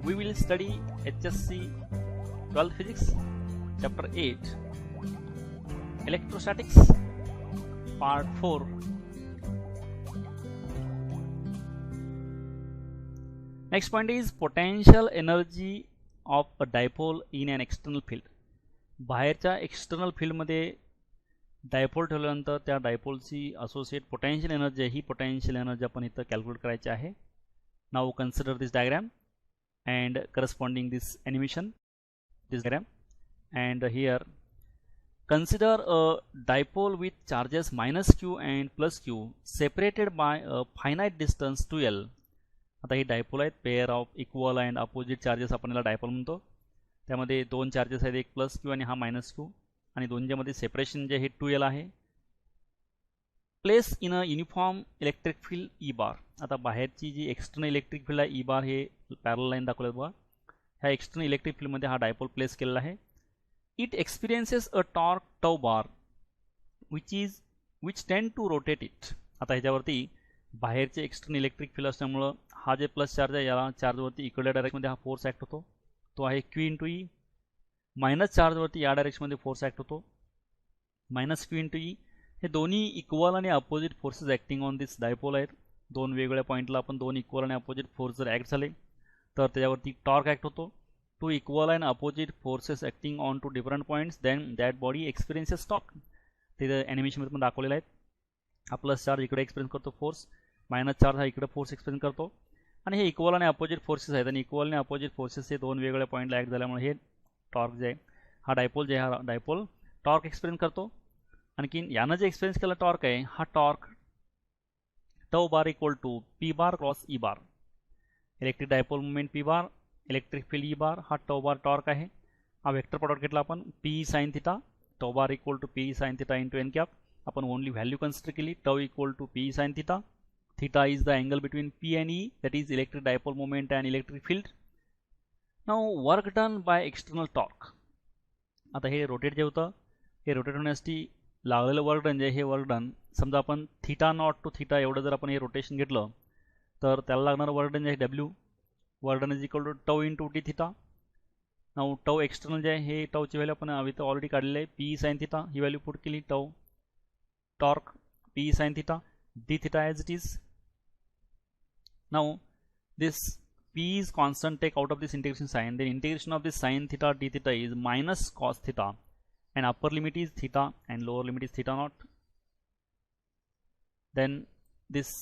we will study HSC 12 Physics, Chapter 8, Electrostatics, Part 4. Next point is potential energy of a dipole in an external field. बाहेरच्या external फील्डमध्ये dipole ठेवल्यानंतर त्या डायपोलची associate potential energy ही potential energy आपण इथं calculate करायची आहे. Now consider this diagram and corresponding this animation, this diagram, and here consider a dipole with charges minus q and plus q separated by a finite distance 2l. आता ही dipole आहेत, pair of equal and opposite charges आपण याला dipole म्हणतो. त्यामध्ये दोन charges आहेत, एक plus Q आणि हा मायनस क्यू, आणि दोनच्यामध्ये सेपरेशन जे आहे 2l आहे. Place in a uniform electric field E bar. आता बाहेरची जी एक्सटर्नल इलेक्ट्रिक फील्ड आहे ई बार हे पॅरल लाईन दाखवलं बघा. ह्या एक्सटर्नल इलेक्ट्रिक फील्डमध्ये हा डायपोल प्लेस केलेला आहे. It experiences a torque tau bar which tend to rotate it. आता ह्याच्यावरती बाहेरचे एक्सटर्नल इलेक्ट्रिक फील्ड असल्यामुळं हा जे प्लस चार्ज आहे याला चार्जवरती इक्वल डायरेक्शनमध्ये हा फोर्स ॲक्ट होतो, तो आहे क्यू इंटू ई. मायनस चार्जवरती या डायरेक्शनमध्ये फोर्स ॲक्ट होतो, मायनस क्यू इंटू ई. हे दोन्ही इक्वल आणि opposite forces acting on this dipole आहेत. दोन वेगवेगळ्या पॉईंटला आपण दोन इक्वल आणि अपोजिट फोर्स जर ॲक्ट झाले तर त्याच्यावरती टॉर्क ॲक्ट होतो. Two equal and opposite forces acting on two different points then that body experiences torque. ते ॲनिमेशनमध्ये पण दाखवलेलं आहे. हा प्लस चार्ज इकडे एक्सपिरियन्स करतो फोर्स, मायनस चार्ज हा इकडे फोर्स एक्सपिरियन्स करतो, आणि हे इक्वल आणि अपोजिट फोर्सेस आहेत. आणि इक्वल आणि अपोजिट फोर्सेस हे दोन वेगवेगळ्या पॉईंटला ॲक्ट झाल्यामुळे हे टॉर्क जे आहे हा डायपोल जे आहे हा डायपोल टॉर्क एक्सपिरियन्स करतो. आणखीन यानं जे एक्सपिरियन्स केला टॉर्क आहे हा torque tau bar equal to P bar cross E bar. Electric dipole movement P bar, electric field E bar, हा टौ बार टॉर्क आहे. हा वेक्टर प्रॉडक्ट घेतला आपण P sine theta, tau bar equal to P sine theta into n cap. आपण only value consider केली, tau equal to P sine theta. Theta is the angle between P and E, that is electric dipole movement and electric field. Now work done by external torque. आता हे rotate जे होतं हे rotate होण्यासाठी लागलेलं work done जे हे work done, समजा आपण थिटा नॉट टू थिटा एवढं जर आपण हे रोटेशन घेतलं तर त्याला लागणारं वर्क डन जे आहे W, work done is equal to tau into T theta. Now tau external जे आहे हे टौची व्हॅल्यू आपण इथं ऑलरेडी काढलेली आहे, पी साइन थिटा ही व्हॅल्यू पुट केली. Tau torque P sine theta d theta as it is. Now this p is constant, take out of this integration sign, then integration of this sin theta d theta is minus cos theta, and upper limit is theta and lower limit is theta naught. Then this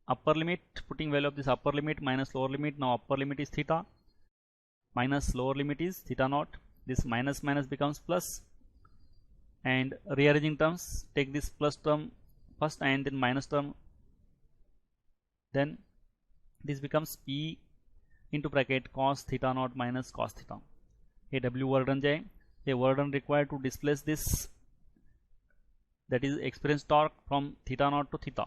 upper limit, putting value of this upper limit minus lower limit, now upper limit is theta minus lower limit is theta naught. This minus minus becomes plus, and rearranging terms, take this plus term first and then minus term, then this becomes p into bracket cos theta naught minus cos theta. हे w work done जे आहे हे work done required to displace this, that is experience torque from theta not to theta.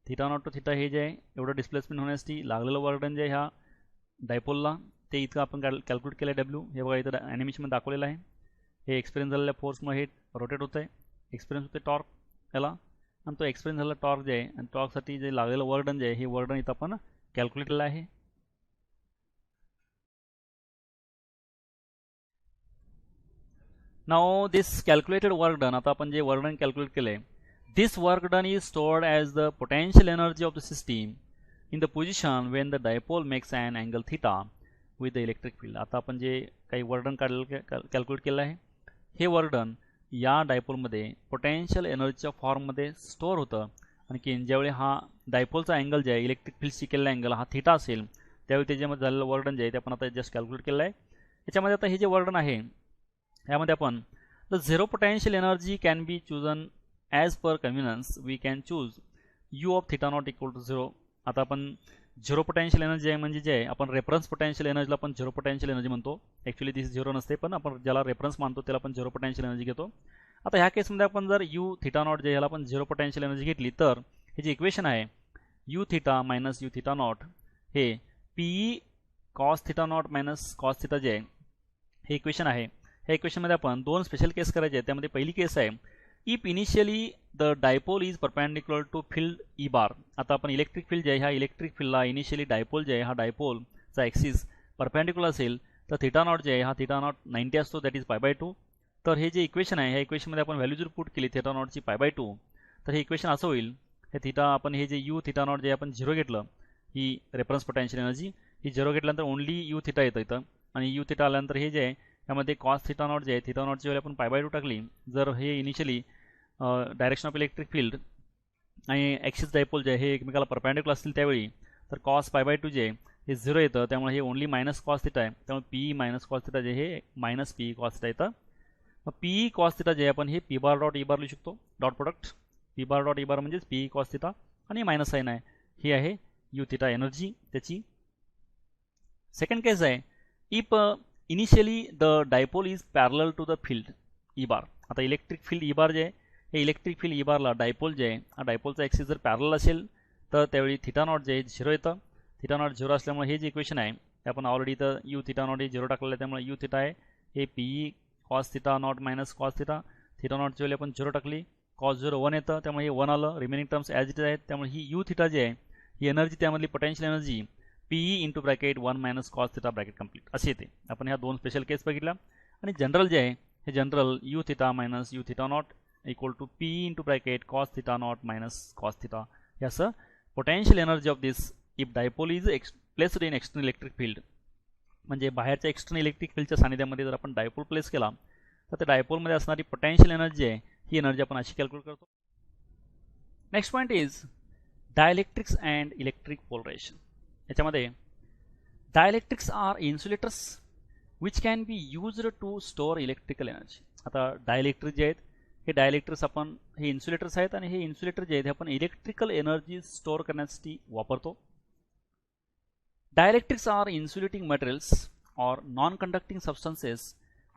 Theta not to theta हे जे आहे एवढं displacement होण्यासाठी लागलेलं वर्क डन जे आहे ह्या डायपोलला ते इतकं आपण कॅल्क्युलेट केलं आहे डब्ल्यू. हे बघा इथं ॲनिमेशनमध्ये दाखवलेलं आहे. हे एक्सपिरियन्स झालेल्या फोर्समुळे हे रोटेट होतं आहे, एक्सपिरियन्स होते टॉर्क याला, आणि तो एक्सपिरियन्स झालेला टॉर्क जे आहे आणि टॉर्कसाठी जे लागलेलं वर्क डन जे आहे हे वर्क डन इथं आपण कॅल्क्युलेट केलेलं आहे. Now this calculated work done, आता आपण जे वर्क डन कॅल्क्युलेट केलं आहे, this work done is stored as the potential energy of the system in the position when the dipole makes an angle theta with the electric field. आता आपण जे काही work done calculate केलं आहे हे work done या डायपोलमध्ये potential एनर्जीच्या फॉर्ममध्ये store होतं. आणखी ज्यावेळी हा डायपोलचा अँगल जे आहे इलेक्ट्रिक फील्डशी केलेला अँगल हा थिटा असेल त्यावेळी त्याच्यामध्ये झालेलं वर्क डन जे आहे ते आपण आता जस्ट कॅल्क्युलेट केलं आहे. याच्यामध्ये आता हे जे वर्क डन आहे यामध्ये आपण the zero potential energy can be chosen as per convenience. We can choose U of theta not equal to zero. आता आपण झिरो पोटेन्शियल एनर्जी आहे म्हणजे जे आहे आपण रेफरन्स पोटेन्शियल एनर्जीला आपण झिरो पोटेन्शियल एनर्जी म्हणतो. ॲक्च्युली दिस झिरो नसते, पण आपण ज्याला रेफरन्स मानतो त्याला आपण झिरो पोटेन्शियल एनर्जी घेतो. आता ह्या केसमध्ये आपण जर यू थिटा नॉट जे ह्याला आपण झिरो पोटेन्शियल एनर्जी घेतली तर हे जे इक्वेशन आहे U theta minus U theta naught हे P cos theta not minus cos theta जे आहे हे इक्वेशन आहे. ह्या इक्वेशनमध्ये आपण दोन स्पेशल केस करायचे आहेत. त्यामध्ये पहिली केस आहे if initially the dipole is perpendicular to field E bar. आता आपण इलेक्ट्रिक फील्ड जे आहे ह्या इलेक्ट्रिक फील्डला इनिशियली डायपोल जे आहे हा डायपोलचा ॲक्सिस परपेंडिक्युलर असेल तर थिटा नॉट जे आहे हा थिटा नॉट 90 असतो, दॅट इज π/2. तर हे जे इक्वेशन आहे ह्या इक्वेशनमध्ये आपण व्हॅल्यू जर पुट केली थिटा नॉटची π/2 तर हे इक्वेशन असं होईल. हे थिटा आपण हे जे यू थिटा नॉट जे आपण 0 घेतलं, ही रेफरन्स पोटेन्शियल एनर्जी ही 0 घेतल्यानंतर ओनली यू थिटा येतं इथं, आणि यू थिटा आल्यानंतर हे जे आहे यामध्ये कॉस थिटा नॉट जे आहे थिटा नॉटची व्हॅल्यू आपण π/2 टाकली. जर हे initially direction of electric field आणि ॲक्सिस डायपोल जे आहे हे एकमेकाला परपेंडिक्युलर असतील त्यावेळी तर कॉस π/2 जे आहे हे 0 येतं, त्यामुळे हे ओनली मायनस कॉस थिटा आहे, त्यामुळे पी मायनस कॉस थिटा जे हे मायनस पी कॉस थिटा येतं. मग पी कॉस थिटा जे आपण हे P bar dot E bar लिहू शकतो, dot product P bar dot E bar म्हणजेच पी कॉस थिटा आणि मायनस साईन आहे, ही आहे यू थिटा एनर्जी त्याची. सेकंड केस आहे if initially the dipole is parallel to the field E bar. आता इलेक्ट्रिक फील्ड ई बार जे आहे हे इलेक्ट्रिक फील्ड ई बारला डायपोल जे आहे हा डायपोलचा ॲक्सिस जर पॅरलल असेल तर त्यावेळी थिटा नॉट जे आहे 0 येतं. थिटा नॉट 0 असल्यामुळे हे जे इक्वेशन आहे ते आपण ऑलरेडी इथं यू थिटा नॉट हे 0 टाकलेलं आहे, त्यामुळे यू थिटा आहे हे P cos theta not minus cos theta. Theta नॉटची व्हॅल्यू आपण 0 टाकली, कॉस 0 1 येतं, त्यामुळे हे 1 आलं. रिमेनिंग टर्म्स ॲज इट आहेत, त्यामुळे ही यू थिटा जी आहे ही एनर्जी त्यामधली potential energy PE into bracket 1 minus cos theta bracket complete अशी येते. आपण ह्या दोन स्पेशल केस बघितल्या. आणि जनरल जे आहे हे general U theta minus U theta not equal to P into bracket cos theta not minus cos theta हे असं potential energy of this if dipole is placed in external electric field. म्हणजे बाहेरच्या external electric फील्डच्या सानिध्यामध्ये जर आपण dipole place केला तर त्या डायपोलमध्ये असणारी पोटेन्शियल एनर्जी आहे ही एनर्जी आपण अशी कॅल्क्युलेट करतो. Next point is dielectrics and electric polarization. याच्यामध्ये dielectrics are insulators which can be used to store electrical energy. आता डायइलेक्ट्रिक जे आहेत हे डायइलेक्ट्रिक्स आपण हे इन्सुलेटर्स आहेत आणि हे इन्सुलेटर जे आहेत हे आपण इलेक्ट्रिकल एनर्जी स्टोअर करण्यासाठी वापरतो. Dielectrics are insulating materials or non-conducting substances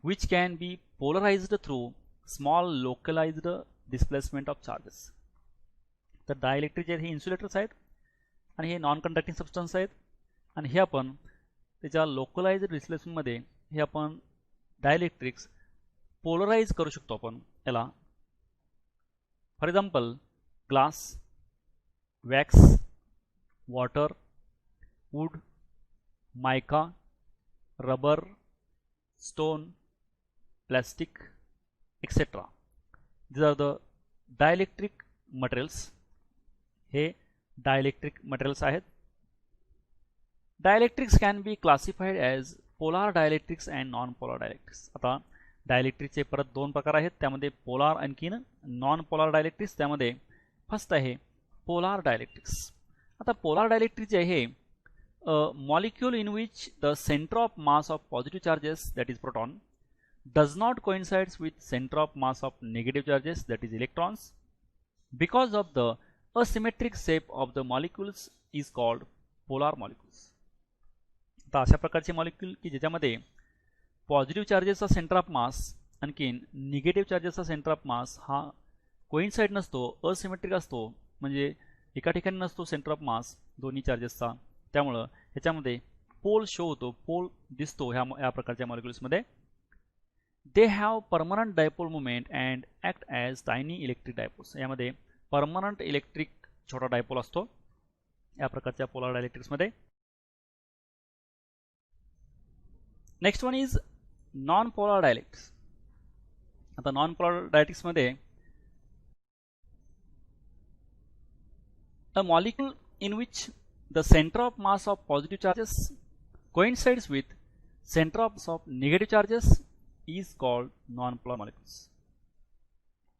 which can be polarized through small localized displacement of charges. तर डायइलेक्ट्रिक जे हे इन्सुलेटर्स आहेत आणि हे नॉन कंडक्टिंग सबस्टन्स आहेत आणि हे आपण त्याच्या लोकलाइज्ड डिस्प्लेसमेंटमध्ये हे आपण डायइलेक्ट्रिक्स पोलराइज करू शकतो आपण याला. For example glass, wax, water, wood, mica, rubber, stone, plastic etcetera. these are the dielectric materials. हे डायइलेक्ट्रिक मटेरियल्स आहेत. Dielectrics can be classified as polar dielectrics and non polar dielectrics. आता डायइलेक्ट्रिकचे परत दोन प्रकार आहेत, त्यामध्ये पोलार आणखीन नॉन पोलार डायइलेक्ट्रिक्स. त्यामध्ये फर्स्ट आहे पोलार डायइलेक्ट्रिक्स. आता पोलार डायइलेक्ट्रिक जे आहे molecule in which the center of mass of positive charges, that is proton, does not coincides with center of mass of negative charges, that is electrons, because of the asymmetric shape of the molecules is called polar molecules. आता अशा प्रकारचे molecule की ज्याच्यामध्ये positive चार्जेसचा centre of mass आणखीन negative चार्जेसचा centre of mass हा coincide नसतो, asymmetric असतो, म्हणजे एका ठिकाणी नसतो सेंटर ऑफ मास दोन्ही चार्जेसचा, त्यामुळं ह्याच्यामध्ये पोल शो होतो, पोल दिसतो ह्या प्रकारच्या मॉलिक्युल्समध्ये. They have permanent dipole movement and act as tiny electric dipoles. यामध्ये परमनंट इलेक्ट्रिक छोटा डायपोल असतो या प्रकारच्या पोलार डायइलेक्ट्रिक्समध्ये. Next one is non polar dielectrics. आता नॉन पोलार डायइलेक्ट्रिक्समध्ये a molecule in which the center of mass of positive charges coincides with center of mass of negative charges is called non-polar molecules.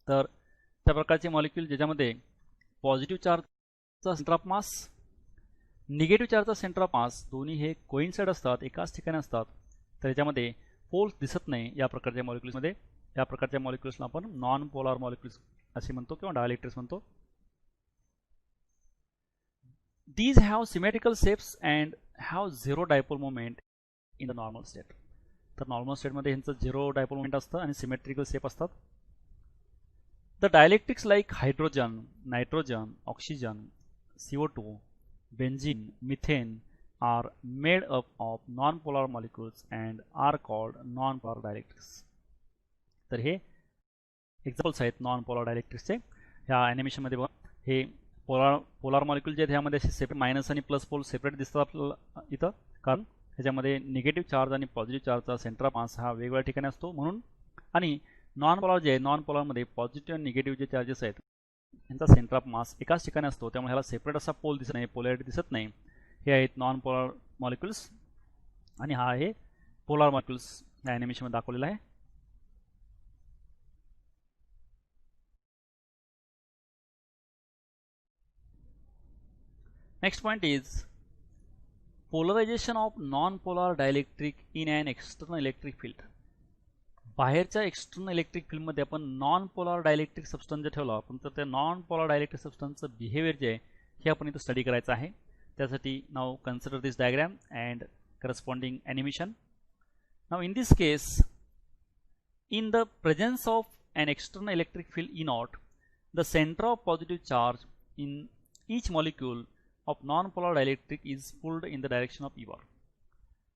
तर त्या प्रकारचे molecule ज्याच्यामध्ये positive चार्जचा centre of mass, negative चार्जचा centre of mass दोन्ही हे coincide असतात, एकाच ठिकाणी असतात, तर याच्यामध्ये पोल्स दिसत नाही या प्रकारच्या मॉलिक्यूल्समध्ये. या प्रकारच्या मॉलिक्यूल्सला आपण नॉन पोलार मॉलिक्यूल्स असे म्हणतो किंवा डायइलेक्ट्रिक्स म्हणतो. These have symmetrical shapes and have zero dipole moment in the normal state. तर नॉर्मल स्टेटमध्ये ह्यांचं झिरो डायपोल मोमेंट असतं आणि सिमेट्रिकल शेप असतात. The dielectrics like hydrogen, nitrogen, oxygen, CO2, benzene, methane are made up of non polar molecules and are called non polar dielectrics. तर हे examples आहेत non polar डायइलेक्ट्रिक्सचे. ह्या ॲनिमेशनमध्ये बघा हे पोलार मॉलिक्यूल जे आहेत ह्यामध्ये असे सेपरेट मायनस आणि प्लस पोल सेपरेट दिसतात आपल्याला इथं, कारण ह्याच्यामध्ये निगेटिव्ह चार्ज आणि पॉझिटिव्ह चार्जचा सेंटर ऑफ मास हा वेगवेगळ्या ठिकाणी असतो म्हणून. आणि नॉन पोलार जे आहे, नॉन पोलारमध्ये पॉझिटिव्ह आणि निगेटिव्ह जे चार्जेस आहेत यांचा सेंटर ऑफ मास एकाच ठिकाणी असतो, त्यामुळे ह्याला सेपरेट असा पोल दिसत नाही, पोलॅरिटी दिसत नाही. हे आहेत नॉन पोलार मॉलिक्युल्स आणि हा आहे पोलार मॉलिक्युल्स या ॲनिमेशनमध्ये दाखवलेला आहे. Next point is polarisation of non polar dielectric in an external electric field. बाहेरच्या एक्सटर्नल इलेक्ट्रिक फील्डमध्ये आपण नॉन पोलार डायलेक्ट्रिक सबस्टन्स जे ठेवला आपण, तर त्या नॉन पोलार डायलेक्ट्रिक सबस्टन्सचं बिहेवियर जे आहे हे आपण इथं स्टडी करायचं आहे. त्यासाठी now consider this diagram and corresponding animation. Now in this case, in the presence of an external electric field E naught, the center of positive charge in each molecule of non-polar dielectric is pulled in the direction of E bar.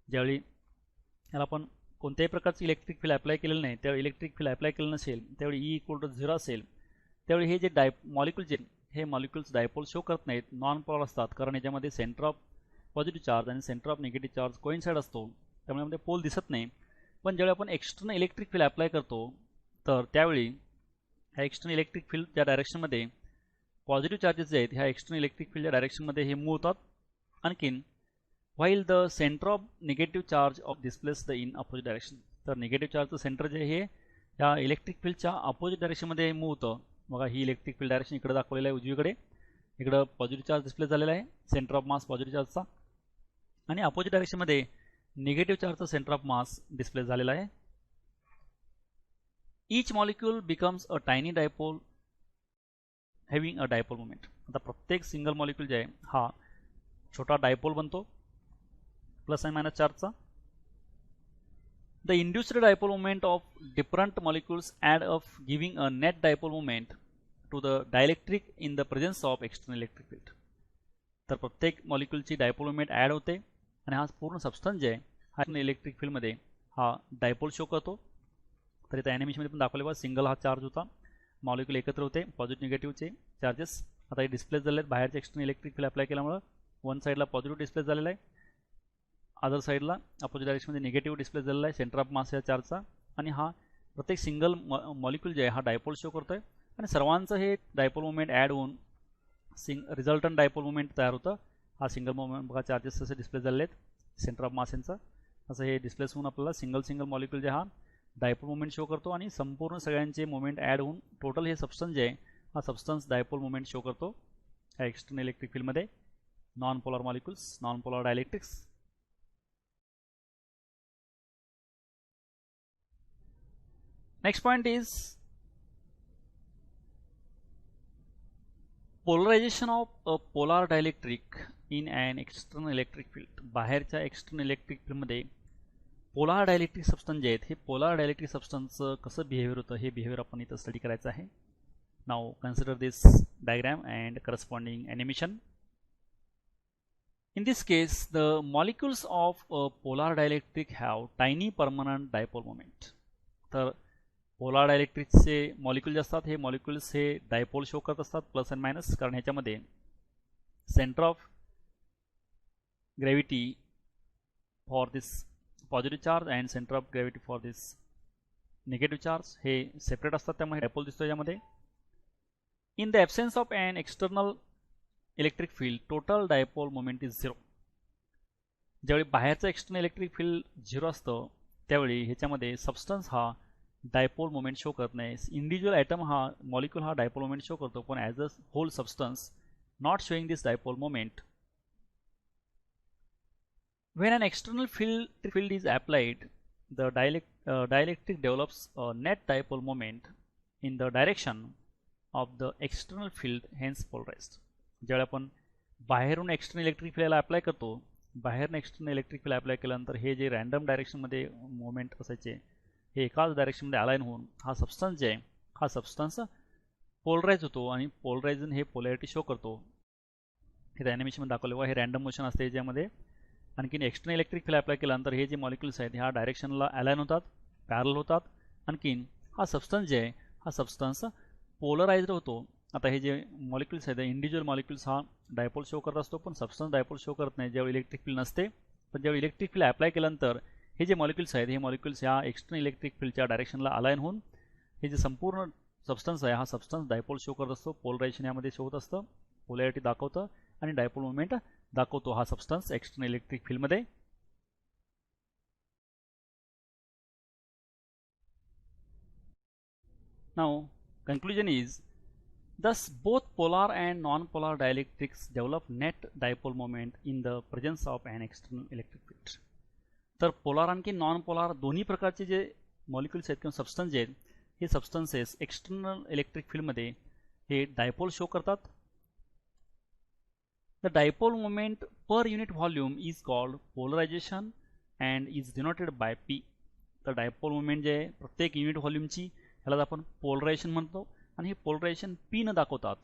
ज्यावेळी याला आपण कोणत्याही प्रकारचं electric field apply केलेलं नाही, त्यावेळी electric field apply केलं नसेल, त्यावेळी E इक्वल टू 0 असेल, त्यावेळी हे जे मॉलिक्यूल जे हे मॉलिक्युल्स डायपोल शो करत नाहीत, नॉन पोलार असतात, कारण याच्यामध्ये सेंटर ऑफ पॉझिटिव्ह चार्ज आणि centre of negative charge coincide असतो, त्यामुळे यामध्ये पोल दिसत नाही. पण ज्यावेळी आपण एक्सटर्नल इलेक्ट्रिक फील्ड अप्लाय करतो, तर त्यावेळी ह्या एक्सटर्नल इलेक्ट्रिक फील्डच्या डायरेक्शनमध्ये पॉझिटिव्ह चार्जेस जे आहेत ह्या एक्सटर्नल इलेक्ट्रिक फील्डच्या डायरेक्शनमध्ये हे मूव्ह होतात. आणखीन while the centre of negative charge of displace the in opposite direction. तर निगेटिव्ह चार्जचं सेंटर जे हे या इलेक्ट्रिक फील्डच्या अपोजिट डायरेक्शनमध्ये मूव्ह होतं. बघा ही इलेक्ट्रिक फील्ड डायरेक्शन इकडे दाखवलेलं आहे उजवीकडे, इकडं पॉझिटिव्ह चार्ज डिस्प्ले झालेला आहे सेंटर ऑफ मास पॉझिटिव्ह चार्जचा, आणि अपोजिट डायरेक्शनमध्ये निगेटिव्ह चार्जचा सेंटर ऑफ मास डिस्प्ले झालेला आहे. Each molecule becomes a tiny dipole having a dipole moment. आता प्रत्येक सिंगल मॉलिक्यूल जे आहे हा छोटा डायपोल बनतो प्लस आणि मायनस चार्जचा. The induced dipole moment of different molecules add up giving a net dipole moment to the dielectric in the presence of external electric field. तर प्रत्येक मॉलिक्यूलची डायपोल मोमेंट ॲड होते आणि हा पूर्ण सबस्टन्स जे आहे हा इलेक्ट्रिक फील्डमध्ये हा डायपोल शो करतो. तर इथं ॲनिमेशनमध्ये पण दाखवले बघा, सिंगल हा चार्ज होता, मॉलिक्यूल एकत्र होते, पॉझिटिव्ह निगेटिव्हचे चार्जेस आता हे डिस्प्ले झाले आहेत. बाहेरचे एक्सटर्नल इलेक्ट्रिक फील्ड अप्लाय केल्यामुळं वन साईडला पॉझिटिव्ह डिस्प्ले झालेला आहे, अदर साईडला अपोजिट डायरेक्शनमध्ये निगेटिव्ह डिस्प्ले झालेला आहे सेंटर ऑफ मास या चार्जचा. आणि हा प्रत्येक सिंगल मॉलिक्यूल जे आहे हा डायपोल शो करतो आहे आणि सर्वांचं हे डायपोल मोमेंट ॲड होऊन रिझल्टंट डायपोल मोमेंट तयार होतं. हा सिंगल मोमेंट बघा चार्जेस असे डिस्प्ले झालेले आहेत सेंटर ऑफ मास यांचा, असं हे डिस्प्लेस होऊन आपल्याला सिंगल मॉलिक्यूल जे हा डायपोल मोमेंट शो करतो आणि संपूर्ण सगळ्यांचे मोमेंट ॲड होऊन टोटल हे सबस्टन्स जे आहे हा सबस्टन्स डायपोल मोमेंट शो करतो ह्या एक्सटर्नल इलेक्ट्रिक फील्डमध्ये non polar molecules, non polar dielectrics. Next point is polarisation of a polar dielectric in an external electric field. बाहेरच्या एक्सटर्नल इलेक्ट्रिक फील्डमध्ये पोलार डायलेक्ट्रिक सबस्टन्स जे आहेत हे पोलार डायलेक्ट्रिक सबस्टन्सचं कसं behaviour होतं हे बिहेवियर आपण इथं स्टडी करायचं आहे. Now consider this diagram and corresponding animation. In this case, the molecules of a polar dielectric have tiny permanent dipole moment. तर पोलार डायलेक्ट्रिकचे मॉलिक्यूल जे असतात हे मॉलिक्यूल्स हे डायपोल शो करत असतात प्लस अँड मायनस, कारण ह्याच्यामध्ये centre of gravity for this positive charge and centre of gravity for this negative charge हे सेपरेट असतात, त्यामुळे डायपोल दिसतो यामध्ये. In the absence of an external electric field total dipole moment is 0. ज्यावेळी बाहेरचं external electric field 0 असतं त्यावेळी ह्याच्यामध्ये सबस्टन्स हा डायपोल मोमेंट शो करत नाही. इंडिव्हिज्युअल ॲटम हा मॉलिक्यूल हा डायपोल मोमेंट शो करतो, पण as a whole substance not showing this dipole moment. When an external field is applied, the dielectric develops a net dipole moment in the direction of the external field, hence polarized. ज्यावेळी आपण बाहेरून external electric फील्डला apply करतो, बाहेरून external electric field apply केल्यानंतर हे जे random डायरेक्शनमध्ये movement असायचे हे एकाच डायरेक्शनमध्ये अलाइन होऊन हा सबस्टन्स जे आहे हा सबस्टन्स पोलराइज होतो आणि पोलरायझन हे पोलॅरिटी शो करतो. हे ॲनिमेशनमध्ये दाखवलं हे रँडम मोशन असते ज्यामध्ये आणखीन एक्सटर्नल इलेक्ट्रिक फील्ड अप्लाय केल्यानंतर हे जे मॉलिक्युल्स आहेत ह्या डायरेक्शनला अलाइन होतात, पॅरल होतात. आणखीन हा सबस्टन्स जे आहे हा सबस्टन्स पोलराइज्ड होतो. आता हे जे मॉलिक्युल्स आहेत इंडिव्हिज्युअल मॉलिक्युल्स हा डायपोल शो करत असतो, पण सबस्टन्स डायपोल शो करत नाही ज्यावेळी इलेक्ट्रिक फील्ड नसते, पण जेव्हा इलेक्ट्रिक फील्ड अप्लाय केल्यानंतर हे जे मॉलिक्युल्स आहेत हे मॉलिक्युल्स ह्या एक्सटर्नल इलेक्ट्रिक फील्डच्या डायरेक्शनला अलाइन होऊन हे जे संपूर्ण सबस्टन्स आहे हा सबस्टन्स डायपोल शो करत असतो, पोलरायझेशन यामध्ये शो होत असतं, पोलॅरिटी दाखवतं आणि डायपोल मुवमेंट दाखवतो हा सबस्टन्स एक्सटर्नल इलेक्ट्रिक फील्डमध्ये. Now conclusion is, thus both polar and non-polar dielectrics develop net dipole moment in the presence of an external electric field. तर पोलार आणखी नॉन पोलार दोन्ही प्रकारचे जे मॉलिक्युल्स आहेत किंवा सबस्टन्स जे आहेत हे सबस्टन्सेस एक्सटर्नल इलेक्ट्रिक फील्डमध्ये हे डायपोल शो करतात. The dipole moment per unit volume is called polarisation and is denoted by P. तर डायपोल मोमेंट जे आहे प्रत्येक युनिट व्हॉल्यूमची ह्याला आपण पोलरायझेशन म्हणतो आणि हे पोलरायझेशन पी न दाखवतात.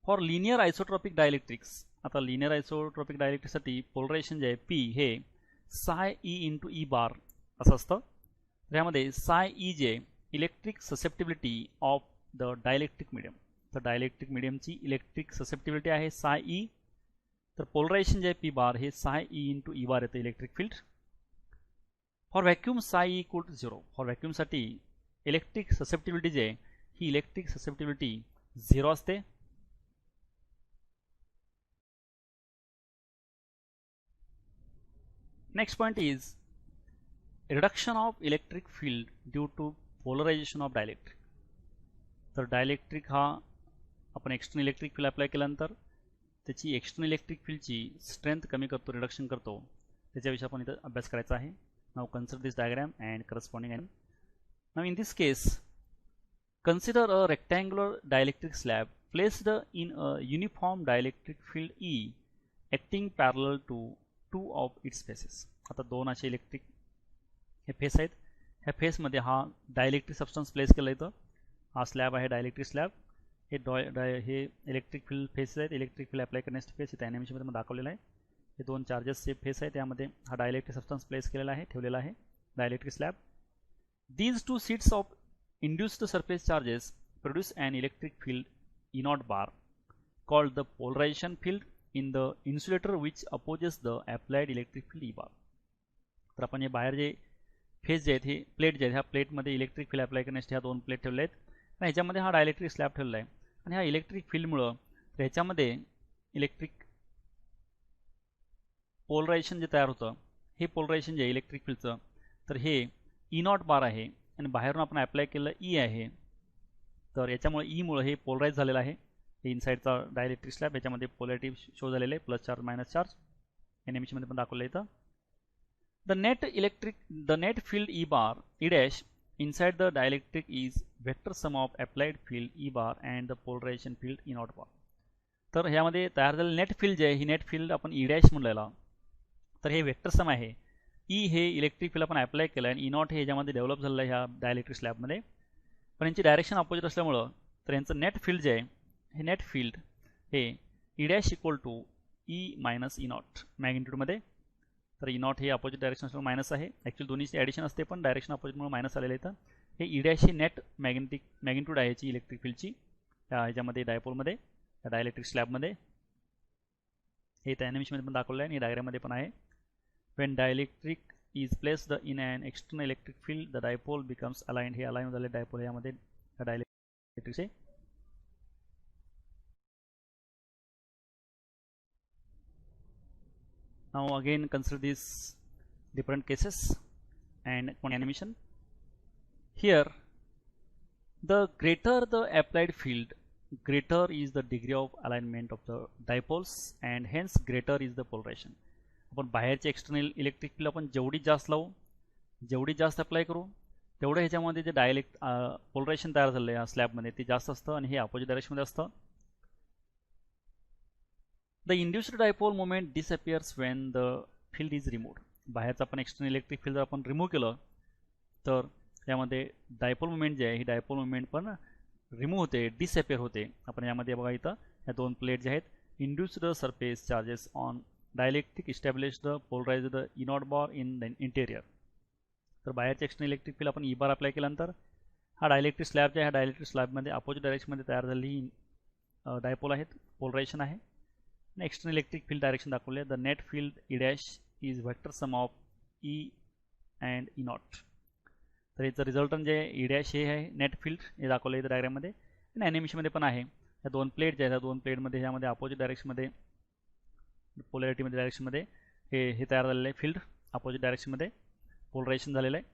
फॉर लिनियर आयसोट्रॉपिक डायलेक्ट्रिक्स, आता लिनियर आयसोट्रॉपिक डायलेक्ट्रिकसाठी पोलरायझेशन जे आहे पी हे साय ई इंटू ई बार असं असतं. तर यामध्ये साय ई जे electric susceptibility of the dielectric medium, तर डायलेक्ट्रिक मिडियमची इलेक्ट्रिक ससेप्टिबिलिटी आहे साय ई. तर पोलरायझेशन जे आहे पी बार हे साय ई इंटू ई बार येतं electric field. For vacuum psi E equal to 0, for व्हॅक्यूमसाठी इलेक्ट्रिक ससेप्टिबिलिटी जे आहे ही इलेक्ट्रिक ससेप्टिबिलिटी 0 असते. Next point is reduction of electric field due to polarization of dielectric. तर डायलेक्ट्रिक हा आपण एक्सटर्नल इलेक्ट्रिक फील्ड अप्लाय केल्यानंतर त्याची एक्सटर्नल इलेक्ट्रिक फील्डची स्ट्रेंथ कमी करतो, रिडक्शन करतो, त्याच्याविषयी आपण इथं अभ्यास करायचा आहे. Now consider this diagram and corresponding diagram. Now in this case, consider a rectangular dielectric slab placed in a uniform dielectric field E acting parallel to two of its faces. आता दोन असे इलेक्ट्रिक हे face आहेत, ह्या फेसमध्ये हा dielectric substance place केला इथं, हा स्लॅब आहे डायलेक्ट्रिक स्लॅब. हे इलेक्ट्रिक फील्ड फेस आहेत, इलेक्ट्रिक फील्ड अप्लाय करण्यासाठी फेस इथं ॲनिमेशनमध्ये दाखवलेला आहे. हे दोन चार्जेसचे फेस आहे, त्यामध्ये हा डायलेक्ट्रिक सबस्टन्स प्लेस केलेला आहे, ठेवलेला आहे dielectric slab. These two sheets of induced surface charges produce an electric field E not bar called the polarisation field in the insulator which opposes the applied electric field E bar. तर आपण हे बाहेर जे face जे आहेत हे plate जे आहेत ह्या प्लेटमध्ये इलेक्ट्रिक फील्ड अप्लाय करण्यासाठी ह्या दोन प्लेट ठेवल्या आहेत आणि ह्याच्यामध्ये हा डायलेक्ट्रिक स्लॅब ठेवलेला आहे. आणि ह्या इलेक्ट्रिक फील्डमुळं ह्याच्यामध्ये इलेक्ट्रिक पोलरायझेशन जे तयार होतं हे पोलरायझेशन जे आहे इलेक्ट्रिक फील्डचं तर हे ई नॉट बार आहे आणि बाहेरून आपण अप्लाय केलं ई आहे. तर याच्यामुळे ईमुळे हे पोलराइज झालेलं आहे. हे इनसाईडचा डायलेक्ट्रिक स्लॅब याच्यामध्ये पोलॅरिटी शो झालेले आहे, प्लस चार्ज मायनस चार्ज, एनिमेशनमध्ये पण दाखवलं इथं. The net field E bar E dash inside the dielectric is vector sum of applied field E bar and the polarisation field E not bar. तर ह्यामध्ये तयार झालेलं नेट फील्ड जे आहे ही नेट फील्ड आपण ई डॅश म्हणलेला, तर हे वेक्टर सम आहे. ई हे इलेक्ट्रिक फील्ड आपण अप्लाय केलं आणि ई नॉट हे ह्याच्यामध्ये डेव्हलप झालेलं आहे ह्या डायलेक्ट्रिक स्लॅबमध्ये, पण यांची डायरेक्शन अपोजिट असल्यामुळं तर यांचं नेट फील्ड जे आहे हे नेट फील्ड हे E dash equal to E minus E not मॅग्निट्यूडमध्ये. तर ई नॉट हे अपोजिट डायरेक्शन असल्यामुळे मायनस आहे, ॲक्च्युअली दोन्हीची ॲडिशन असते पण डायरेक्शन अपोजिटमुळे मायनस आलेलं आहे. तर हे ई डॅश ही नेट मॅग्निट्यूड आहे याची इलेक्ट्रिक फील्डची ह्याच्यामध्ये डायपोलमध्ये त्या डायलेक्ट्रिक स्लॅबमध्ये. हे त्या ॲनिमेशनमध्ये पण दाखवलं आहे आणि डायग्राममध्ये पण आहे. When dielectric is placed in an external electric field, the dipole becomes aligned. हे अलाइन झाले डायपोल यामध्ये डायलेक्ट्रिकचे. Now again consider these different cases and one animation. Here, the greater the applied field, greater is the degree of alignment of the dipoles and hence greater is the polarization. आपण बाहेरचे external electric field आपण जेवढी जास्त लावू, जेवढी जास्त apply करू, तेवढं ह्याच्यामध्ये जे पोलरायझेशन तयार झालं आहे या स्लॅबमध्ये ते जास्त असतं आणि हे अपोजिट डायरेक्शनमध्ये असतं. The induced dipole moment disappears Wien the field is removed. बाहेरचं आपण एक्सटर्नल इलेक्ट्रिक फील्ड जर आपण रिमूव्ह केलं तर यामध्ये डायपोल मोमेंट जे आहे ही डायपोल मोमेंट पण रिमूव्ह होते, डिसअपियर होते. आपण यामध्ये बघा इथं ह्या दोन प्लेट जे आहेत, induced surface charges on dielectric establish the polarised E not bar in the interior. तर बाहेरचे एक्सटर्नल इलेक्ट्रिक फील्ड आपण ई बार अप्लाय केल्यानंतर हा डायलेक्ट्रिक स्लॅब जे आहे डायलेक्ट्रिक स्लॅबमध्ये अपोजिट डायरेक्शनमध्ये तयार झालेली डायपोल आहेत, पोलरायझेशन आहे. एक्सटर्नल इलेक्ट्रिक फील्ड डायरेक्शन दाखवले. The net field E dash is vector sum of E and E not. तर याचं रिझल्टंट जे ई डॅश हे आहे नेट फील्ड हे दाखवलं इथं डायग्राममध्ये. आणि ॲनिमेशनमध्ये पण आहे. या दोन प्लेट ज्या आहेत त्या दोन प्लेटमध्ये ह्यामध्ये अपोजिट डायरेक्शनमध्ये पोलॅरिटीमध्ये डायरेक्शनमध्ये हे तयार झालेलं आहे फील्ड. अपोजिट डायरेक्शनमध्ये पोलरायझेशन झालेलं आहे.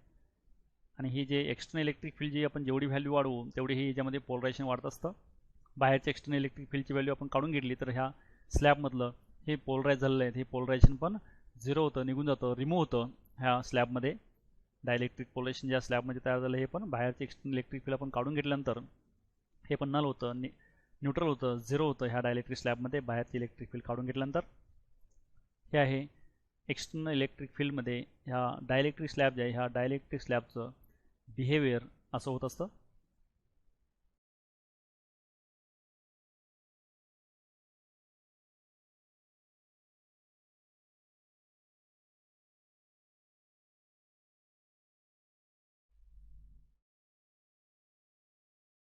आणि ही जे एक्सटर्नल इलेक्ट्रिक फील्ड जी आपण जेवढी व्हॅल्यू वाढवू तेवढी ही याच्यामध्ये पोलरायझेशन वाढत असतं. बाहेरच्या एक्सटर्नल इलेक्ट्रिक फील्डची व्हॅल्यू आपण काढून घेतली तर ह्या स्लॅबमधलं हे पोलराईज झालेलं आहे हे पोलरायझेशन पण झिरो होतं, निघून जातं, रिमूव्ह होतं ह्या स्लॅबमध्ये. डायलेक्ट्रिक पोलरायझेशन ज्या स्लॅबमध्ये तयार झालं हे पण बाहेरचे एक्सटर्नल इलेक्ट्रिक फील्ड आपण काढून घेतल्यानंतर हे पण नल होतं, न्यूट्रल होतं, झिरो होतं ह्या डायलेक्ट्रिक स्लॅबमध्ये बाहेरचे इलेक्ट्रिक फील्ड काढून घेतल्यानंतर. हे आहे एक्सटर्नल इलेक्ट्रिक फील्डमध्ये ह्या डायलेक्ट्रिक स्लॅब जे आहे ह्या डायलेक्ट्रिक स्लॅबचं बिहेवियर असं होत असतं.